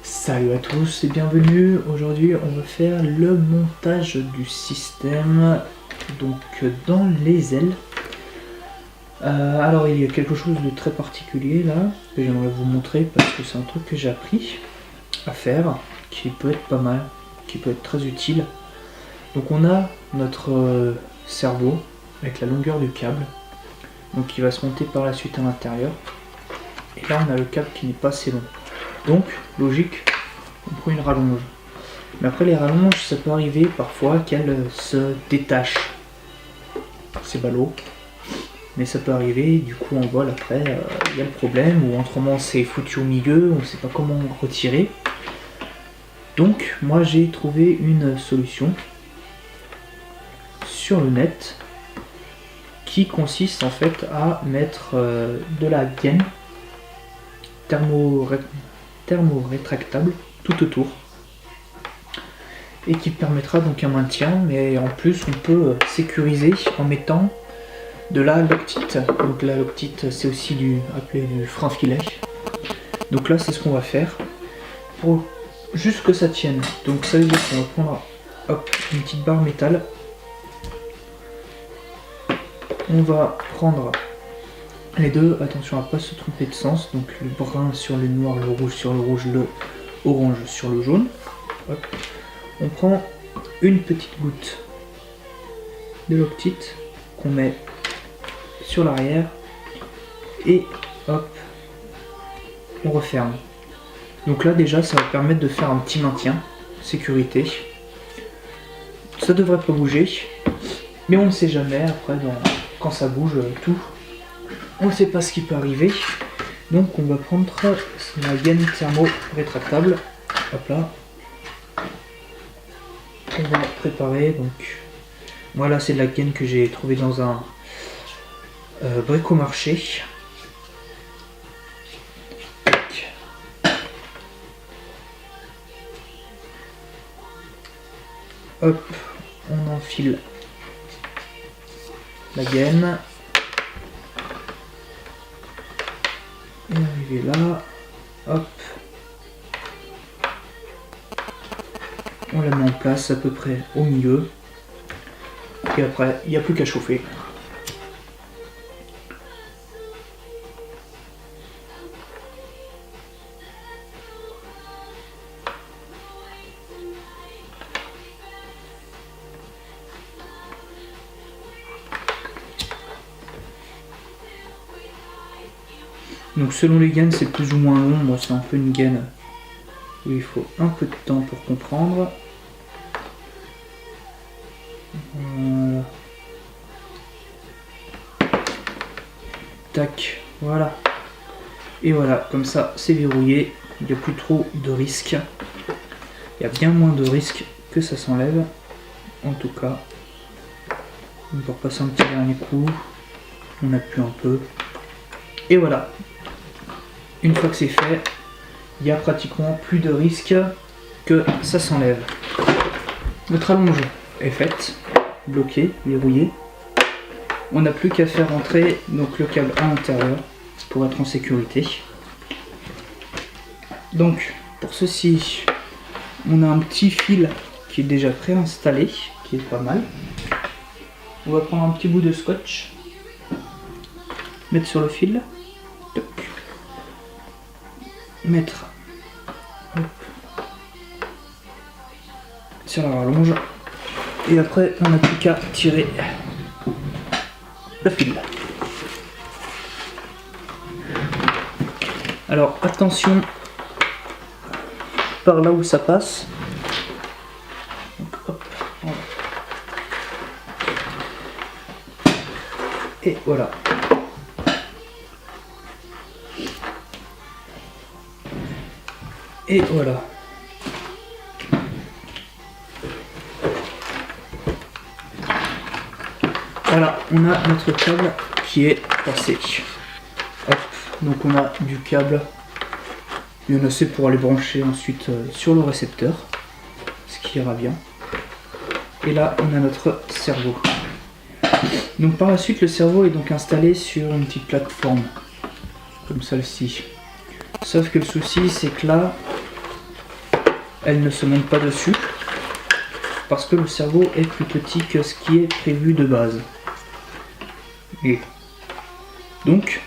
Salut à tous et bienvenue. Aujourd'hui on va faire le montage du système donc dans les ailes. Alors il y a quelque chose de très particulier là que j'aimerais vous montrer parce que c'est un truc que j'ai appris à faire qui peut être pas mal, qui peut être très utile. Donc on a notre cerveau avec la longueur du câble donc qui va se monter par la suite à l'intérieur, et là on a le câble qui n'est pas assez long. Donc, logique, on prend une rallonge. Mais après les rallonges, ça peut arriver parfois qu'elles se détachent. C'est ballot. Mais ça peut arriver, du coup en vol après, il y a le problème, ou autrement c'est foutu au milieu, on ne sait pas comment retirer. Donc, moi j'ai trouvé une solution sur le net qui consiste en fait à mettre de la gaine thermorétractable tout autour et qui permettra donc un maintien, mais en plus on peut sécuriser en mettant de la loctite. Donc la loctite c'est aussi appelé du frein filet. Donc là c'est ce qu'on va faire pour juste que ça tienne. Donc ça veut dire qu'on va prendre une petite barre métal, on va prendre les deux, attention à ne pas se tromper de sens, donc le brun sur le noir, le rouge sur le rouge, le orange sur le jaune. Hop. On prend une petite goutte de loctite qu'on met sur l'arrière et hop, on referme. Donc là déjà ça va permettre de faire un petit maintien, sécurité. Ça devrait pas bouger, mais on ne sait jamais après quand ça bouge tout. On ne sait pas ce qui peut arriver, donc on va prendre la gaine thermo-rétractable. Hop là, on va préparer. Donc voilà, c'est de la gaine que j'ai trouvée dans un bricomarché. Hop, on enfile la gaine. Et arrivé là, hop, on la met en place à peu près au milieu, et après il n'y a plus qu'à chauffer. Donc selon les gaines c'est plus ou moins long, moi c'est un peu une gaine où il faut un peu de temps pour comprendre. Voilà. Tac, voilà. Et voilà, comme ça c'est verrouillé, il n'y a plus trop de risques. Il y a bien moins de risques que ça s'enlève. En tout cas, on peut repasser un petit dernier coup, on appuie un peu. Et voilà. Une fois que c'est fait, il n'y a pratiquement plus de risque que ça s'enlève. Notre allonge est faite, bloquée, verrouillée. On n'a plus qu'à faire entrer donc le câble à l'intérieur pour être en sécurité. Donc pour ceci, on a un petit fil qui est déjà préinstallé, qui est pas mal. On va prendre un petit bout de scotch, mettre sur le fil. Toc. Mettre sur la rallonge, et après on n'a plus qu'à tirer le fil. Alors attention par là où ça passe. Donc, hop, voilà. Et voilà. Et voilà. Voilà, on a notre câble qui est passé. Hop, donc on a du câble. Il y en a assez pour aller brancher ensuite sur le récepteur, ce qui ira bien. Et là, on a notre cerveau. Donc par la suite, le cerveau est donc installé sur une petite plateforme, comme celle-ci. Sauf que le souci, c'est que là, elle ne se monte pas dessus parce que le cerveau est plus petit que ce qui est prévu de base. Et donc,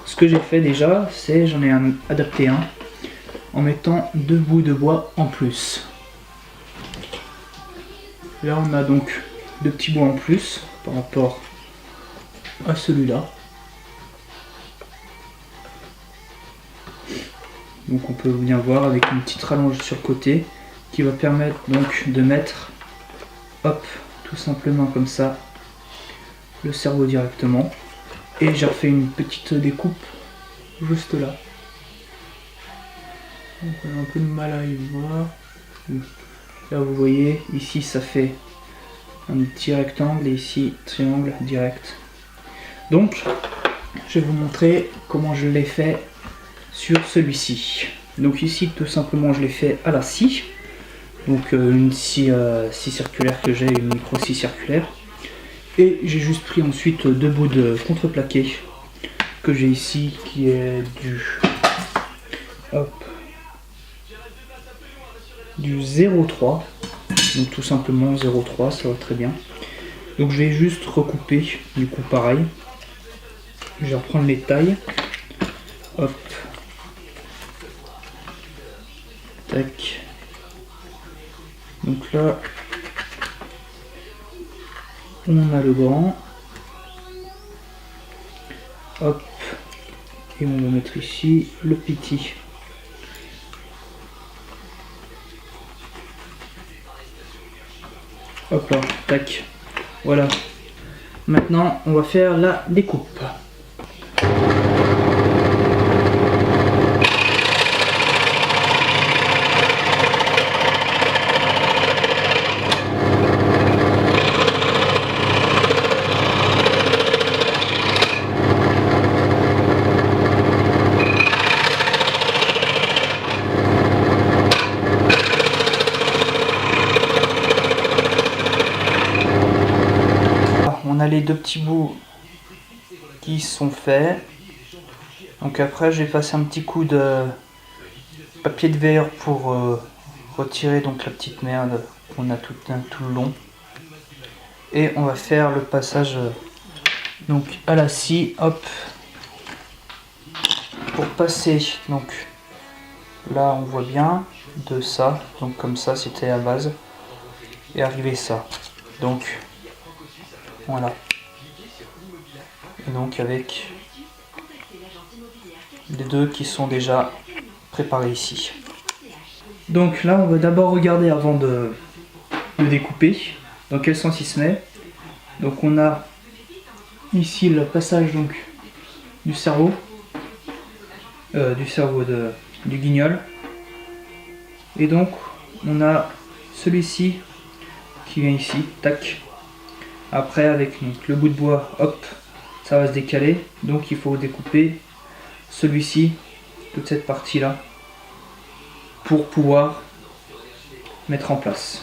ce que j'ai fait déjà, c'est j'en ai adapté un en mettant 2 bouts de bois en plus. Là on a donc 2 petits bouts en plus par rapport à celui-là. Donc on peut bien voir avec une petite rallonge sur le côté qui va permettre donc de mettre, hop, tout simplement comme ça, le cerveau directement. Et j'ai refait une petite découpe juste là. Donc on a un peu de mal à y voir. Là vous voyez, ici ça fait un petit rectangle et ici triangle direct. Donc je vais vous montrer comment je l'ai fait sur celui-ci. Donc ici tout simplement je l'ai fait à la scie. Donc une scie circulaire que j'ai, une micro scie circulaire. Et j'ai juste pris ensuite 2 bouts de contreplaqué que j'ai ici qui est du 0,3. Donc tout simplement 0,3, ça va très bien. Donc je vais juste recouper du coup pareil. Je vais reprendre les tailles. Hop. Tac. Donc là, on a le grand. Hop. Et on va mettre ici le petit. Hop là, tac. Voilà. Maintenant, on va faire la découpe. On a les 2 petits bouts qui sont faits. Donc après je vais passer un petit coup de papier de verre pour retirer donc la petite merde qu'on a tout le long. Et on va faire le passage donc à la scie, hop, pour passer. Donc là on voit bien de ça, donc comme ça c'était la base, et arriver ça. Donc voilà. Et donc avec les 2 qui sont déjà préparés ici. Donc là on va d'abord regarder avant de découper dans quel sens il se met. Donc on a ici le passage donc du cerveau du guignol, et donc on a celui-ci qui vient ici, tac. Après avec donc, le bout de bois, hop, ça va se décaler, donc il faut découper celui-ci, toute cette partie là, pour pouvoir mettre en place.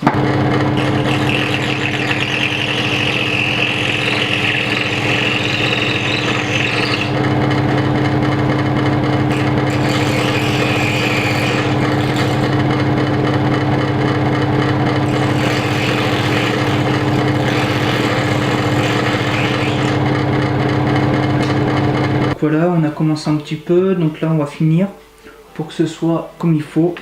Voilà, on a commencé un petit peu, donc là on va finir pour que ce soit comme il faut.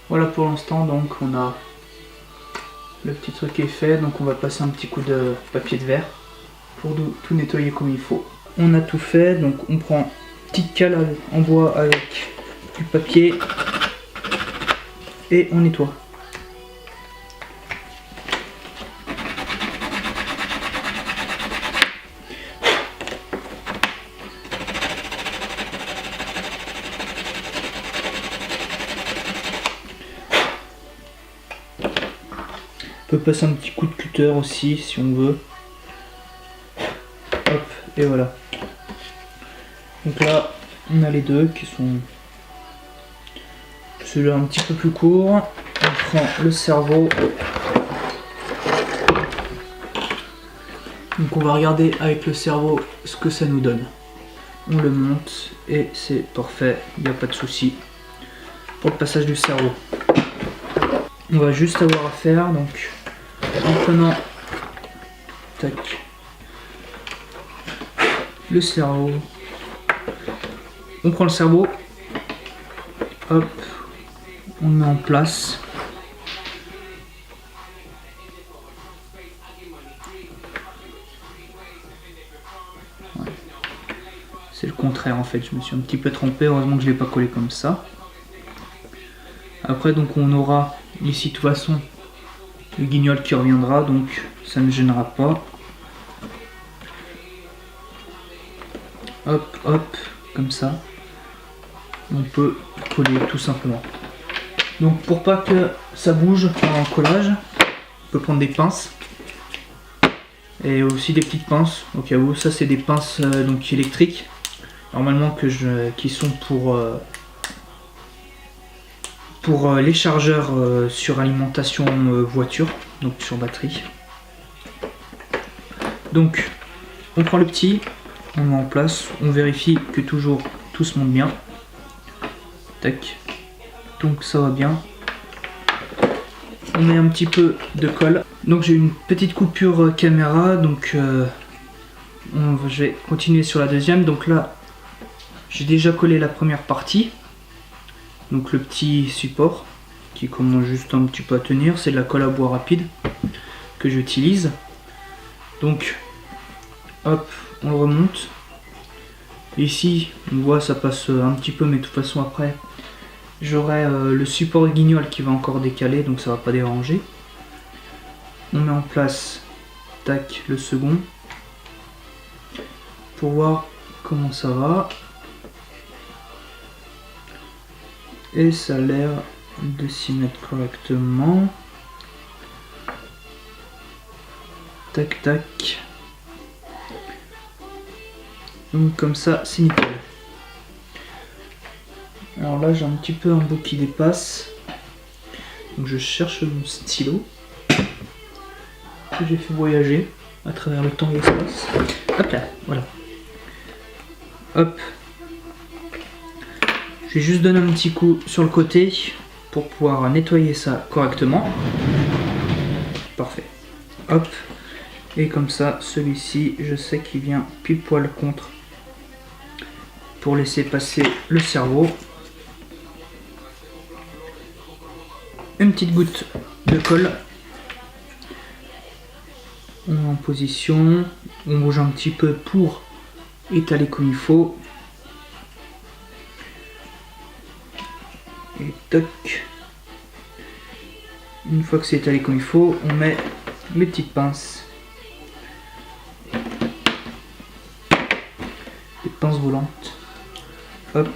Voilà pour l'instant, donc on a le petit truc qui est fait, donc on va passer un petit coup de papier de verre pour tout nettoyer comme il faut. On a tout fait, donc on prend une petite cale en bois avec du papier et on nettoie. On peut passer un petit coup de cutter aussi si on veut. Hop, et voilà. Donc là, on a les deux qui sont celui-là un petit peu plus court. On prend le cerveau. Donc on va regarder avec le cerveau ce que ça nous donne. On le monte et c'est parfait, il n'y a pas de souci pour le passage du cerveau. On va juste avoir à faire donc en prenant tac, le cerveau. On prend le cerveau, hop, on le met en place. Ouais. C'est le contraire en fait, je me suis un petit peu trompé, heureusement que je ne l'ai pas collé comme ça. Après donc on aura ici de toute façon le guignol qui reviendra, donc ça ne gênera pas. Hop, hop, comme ça. On peut coller tout simplement. Donc pour pas que ça bouge pendant le collage, on peut prendre des pinces. Et aussi des petites pinces, au cas où. Ça c'est des pinces donc électriques. Normalement qui sont pour les chargeurs sur alimentation voiture, donc sur batterie. Donc on prend le petit, on le met en place, on vérifie que toujours tout se monte bien. Tac. Donc ça va bien. On met un petit peu de colle. Donc j'ai une petite coupure caméra, donc je vais continuer sur la deuxième. Donc là j'ai déjà collé la première partie. Donc le petit support qui commence juste un petit peu à tenir, c'est de la colle à bois rapide que j'utilise. Donc hop, on le remonte. Ici on voit ça passe un petit peu, mais de toute façon après j'aurai le support guignol qui va encore décaler, donc ça va pas déranger. On met en place tac, le second pour voir comment ça va. Et ça a l'air de s'y mettre correctement. Tac tac. Donc comme ça c'est nickel. Alors là j'ai un petit peu un bout qui dépasse. Donc je cherche mon stylo que j'ai fait voyager à travers le temps et l'espace. Hop là, voilà. Hop. Je vais juste donner un petit coup sur le côté pour pouvoir nettoyer ça correctement. Parfait. Hop. Et comme ça, celui-ci, je sais qu'il vient pile poil contre pour laisser passer le cerveau. Une petite goutte de colle. On met en position. On bouge un petit peu pour étaler comme il faut. Et toc. Une fois que c'est étalé comme il faut, on met les petites pinces. Les pinces volantes. Hop.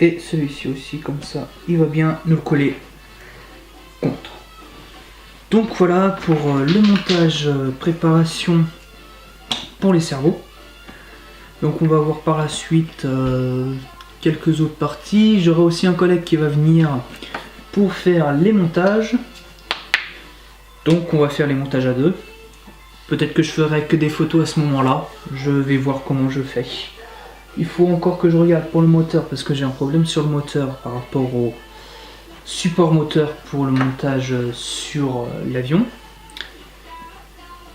Et celui-ci aussi, comme ça, il va bien nous le coller contre. Donc voilà pour le montage préparation pour les cerveaux. Donc on va voir par la suite quelques autres parties. J'aurai aussi un collègue qui va venir pour faire les montages. Donc on va faire les montages à deux. Peut-être que je ferai que des photos à ce moment-là. Je vais voir comment je fais. Il faut encore que je regarde pour le moteur parce que j'ai un problème sur le moteur par rapport au support moteur pour le montage sur l'avion.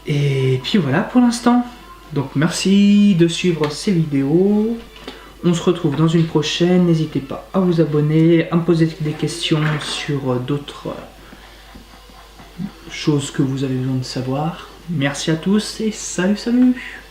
Et puis voilà pour l'instant. Donc merci de suivre ces vidéos. On se retrouve dans une prochaine. N'hésitez pas à vous abonner, à me poser des questions sur d'autres choses que vous avez besoin de savoir. Merci à tous et salut.